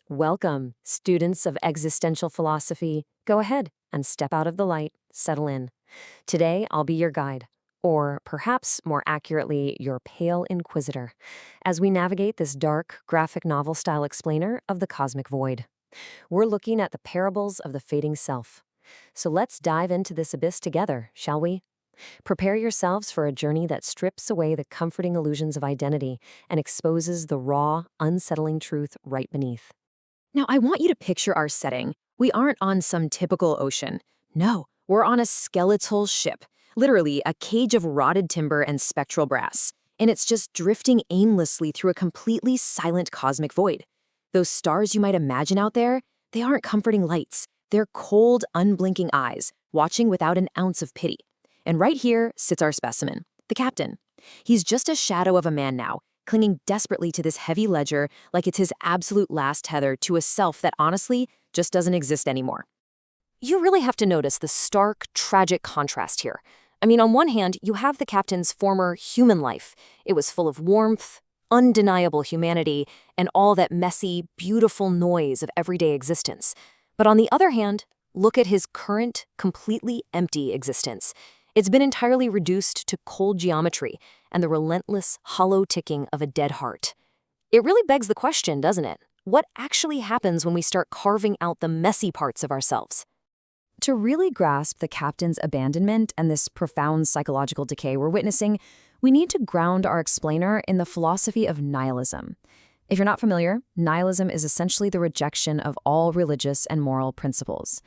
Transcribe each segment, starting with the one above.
Welcome, students of existential philosophy. Go ahead and step out of the light, settle in. Today, I'll be your guide, or perhaps more accurately, your pale inquisitor, as we navigate this dark, graphic novel style explainer of the cosmic void. We're looking at the parables of the fading self. So let's dive into this abyss together, shall we? Prepare yourselves for a journey that strips away the comforting illusions of identity and exposes the raw, unsettling truth right beneath. Now, I want you to picture our setting. We aren't on some typical ocean. No, we're on a skeletal ship, literally a cage of rotted timber and spectral brass. And it's just drifting aimlessly through a completely silent cosmic void. Those stars you might imagine out there, they aren't comforting lights. They're cold, unblinking eyes, watching without an ounce of pity. And right here sits our specimen, the captain. He's just a shadow of a man now, clinging desperately to this heavy ledger like it's his absolute last tether to a self that honestly just doesn't exist anymore. You really have to notice the stark, tragic contrast here. I mean, on one hand, you have the captain's former human life. It was full of warmth, undeniable humanity, and all that messy, beautiful noise of everyday existence. But on the other hand, look at his current, completely empty existence. It's been entirely reduced to cold geometry and the relentless, hollow ticking of a dead heart. It really begs the question, doesn't it? What actually happens when we start carving out the messy parts of ourselves? To really grasp the captain's abandonment and this profound psychological decay we're witnessing, we need to ground our explainer in the philosophy of nihilism. If you're not familiar, nihilism is essentially the rejection of all religious and moral principles.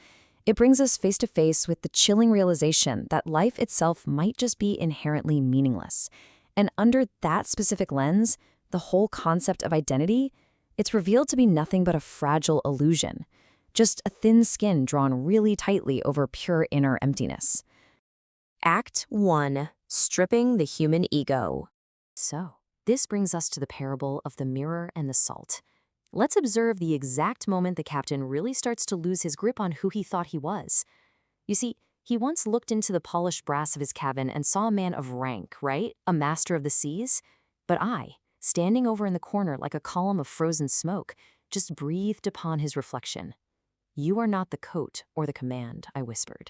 It brings us face to face with the chilling realization that life itself might just be inherently meaningless. And under that specific lens, the whole concept of identity, it's revealed to be nothing but a fragile illusion, just a thin skin drawn really tightly over pure inner emptiness. Act 1. Stripping the human ego. So, this brings us to the parable of the mirror and the salt. Let's observe the exact moment the captain really starts to lose his grip on who he thought he was. You see, he once looked into the polished brass of his cabin and saw a man of rank, right? A master of the seas? But I, standing over in the corner like a column of frozen smoke, just breathed upon his reflection. "You are not the coat or the command," I whispered.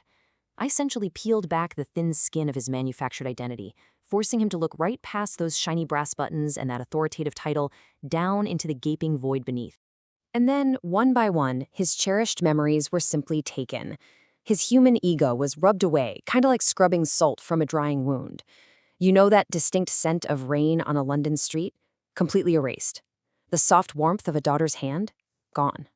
I essentially peeled back the thin skin of his manufactured identity, forcing him to look right past those shiny brass buttons and that authoritative title, down into the gaping void beneath. And then, one by one, his cherished memories were simply taken. His human ego was rubbed away, kind of like scrubbing salt from a drying wound. You know that distinct scent of rain on a London street? Completely erased. The soft warmth of a daughter's hand? Gone.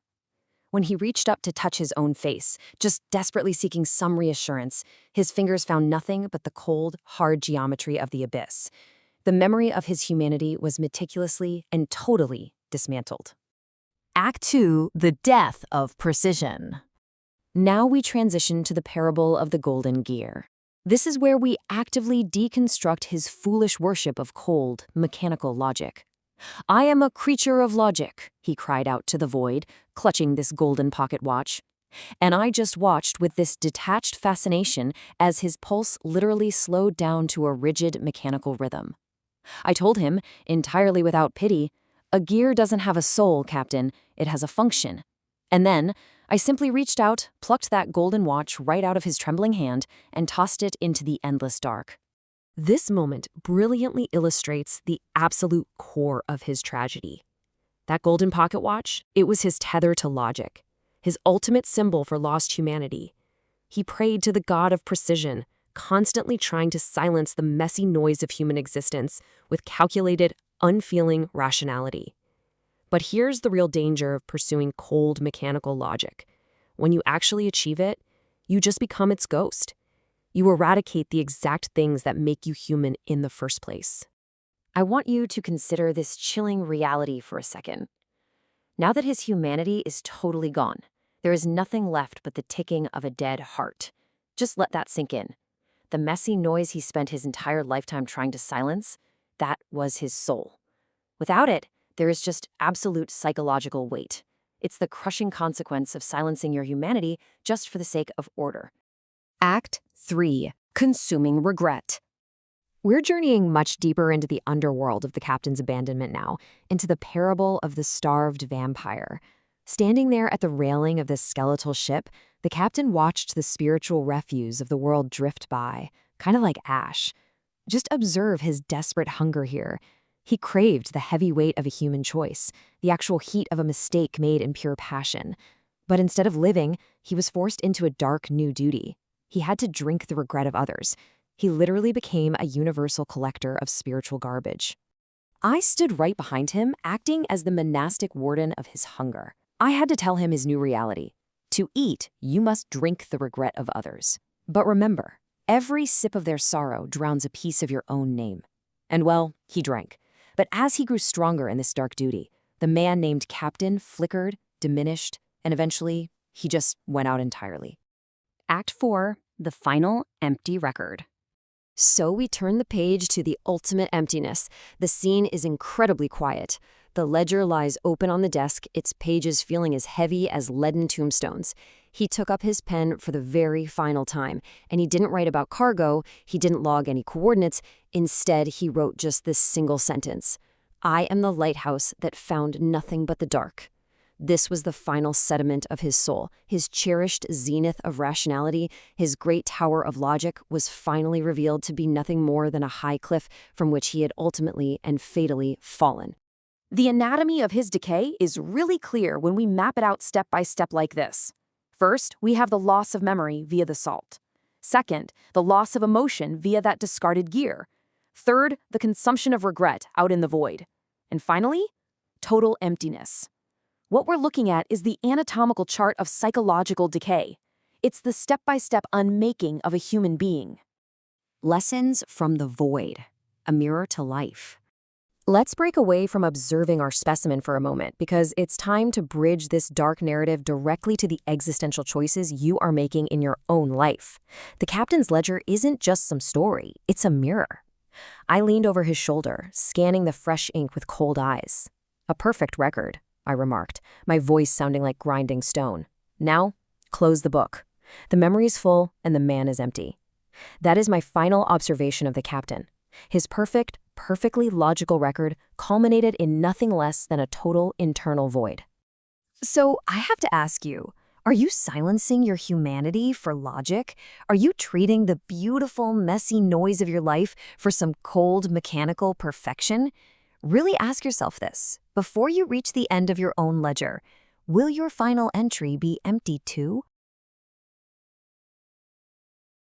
When he reached up to touch his own face, just desperately seeking some reassurance, his fingers found nothing but the cold, hard geometry of the abyss. The memory of his humanity was meticulously and totally dismantled. Act 2. The death of precision. Now we transition to the parable of the golden gear. This is where we actively deconstruct his foolish worship of cold, mechanical logic. "I am a creature of logic," he cried out to the void, clutching this golden pocket watch. And I just watched with this detached fascination as his pulse literally slowed down to a rigid mechanical rhythm. I told him, entirely without pity, "A gear doesn't have a soul, Captain. It has a function." And then I simply reached out, plucked that golden watch right out of his trembling hand, and tossed it into the endless dark. This moment brilliantly illustrates the absolute core of his tragedy. That golden pocket watch, it was his tether to logic, his ultimate symbol for lost humanity. He prayed to the god of precision, constantly trying to silence the messy noise of human existence with calculated, unfeeling rationality. But here's the real danger of pursuing cold mechanical logic. When you actually achieve it, you just become its ghost. You eradicate the exact things that make you human in the first place. I want you to consider this chilling reality for a second. Now that his humanity is totally gone, there is nothing left but the ticking of a dead heart. Just let that sink in. The messy noise he spent his entire lifetime trying to silence, that was his soul. Without it, there is just absolute psychological weight. It's the crushing consequence of silencing your humanity just for the sake of order. Act 3. Consuming regret. We're journeying much deeper into the underworld of the captain's abandonment now, into the parable of the starved vampire. Standing there at the railing of this skeletal ship, the captain watched the spiritual refuse of the world drift by, kind of like ash. Just observe his desperate hunger here. He craved the heavy weight of a human choice, the actual heat of a mistake made in pure passion. But instead of living, he was forced into a dark new duty. He had to drink the regret of others. He literally became a universal collector of spiritual garbage. I stood right behind him, acting as the monastic warden of his hunger. I had to tell him his new reality. To eat, you must drink the regret of others. But remember, every sip of their sorrow drowns a piece of your own name. And well, he drank. But as he grew stronger in this dark duty, the man named Captain flickered, diminished, and eventually, he just went out entirely. Act 4, the final empty record. So we turn the page to the ultimate emptiness. The scene is incredibly quiet. The ledger lies open on the desk, its pages feeling as heavy as leaden tombstones. He took up his pen for the very final time, and he didn't write about cargo, he didn't log any coordinates. Instead, he wrote just this single sentence: "I am the lighthouse that found nothing but the dark." This was the final sediment of his soul. His cherished zenith of rationality, his great tower of logic, was finally revealed to be nothing more than a high cliff from which he had ultimately and fatally fallen. The anatomy of his decay is really clear when we map it out step by step like this. First, we have the loss of memory via the salt. Second, the loss of emotion via that discarded gear. Third, the consumption of regret out in the void. And finally, total emptiness. What we're looking at is the anatomical chart of psychological decay. It's the step-by-step unmaking of a human being. Lessons from the void, a mirror to life. Let's break away from observing our specimen for a moment, because it's time to bridge this dark narrative directly to the existential choices you are making in your own life. The captain's ledger isn't just some story, it's a mirror. I leaned over his shoulder, scanning the fresh ink with cold eyes. "A perfect record," I remarked, my voice sounding like grinding stone. "Now, close the book. The memory is full and the man is empty." That is my final observation of the captain. His perfectly logical record culminated in nothing less than a total internal void. So I have to ask you, are you silencing your humanity for logic? Are you treating the beautiful, messy noise of your life for some cold, mechanical perfection? Really ask yourself this. Before you reach the end of your own ledger, will your final entry be empty too?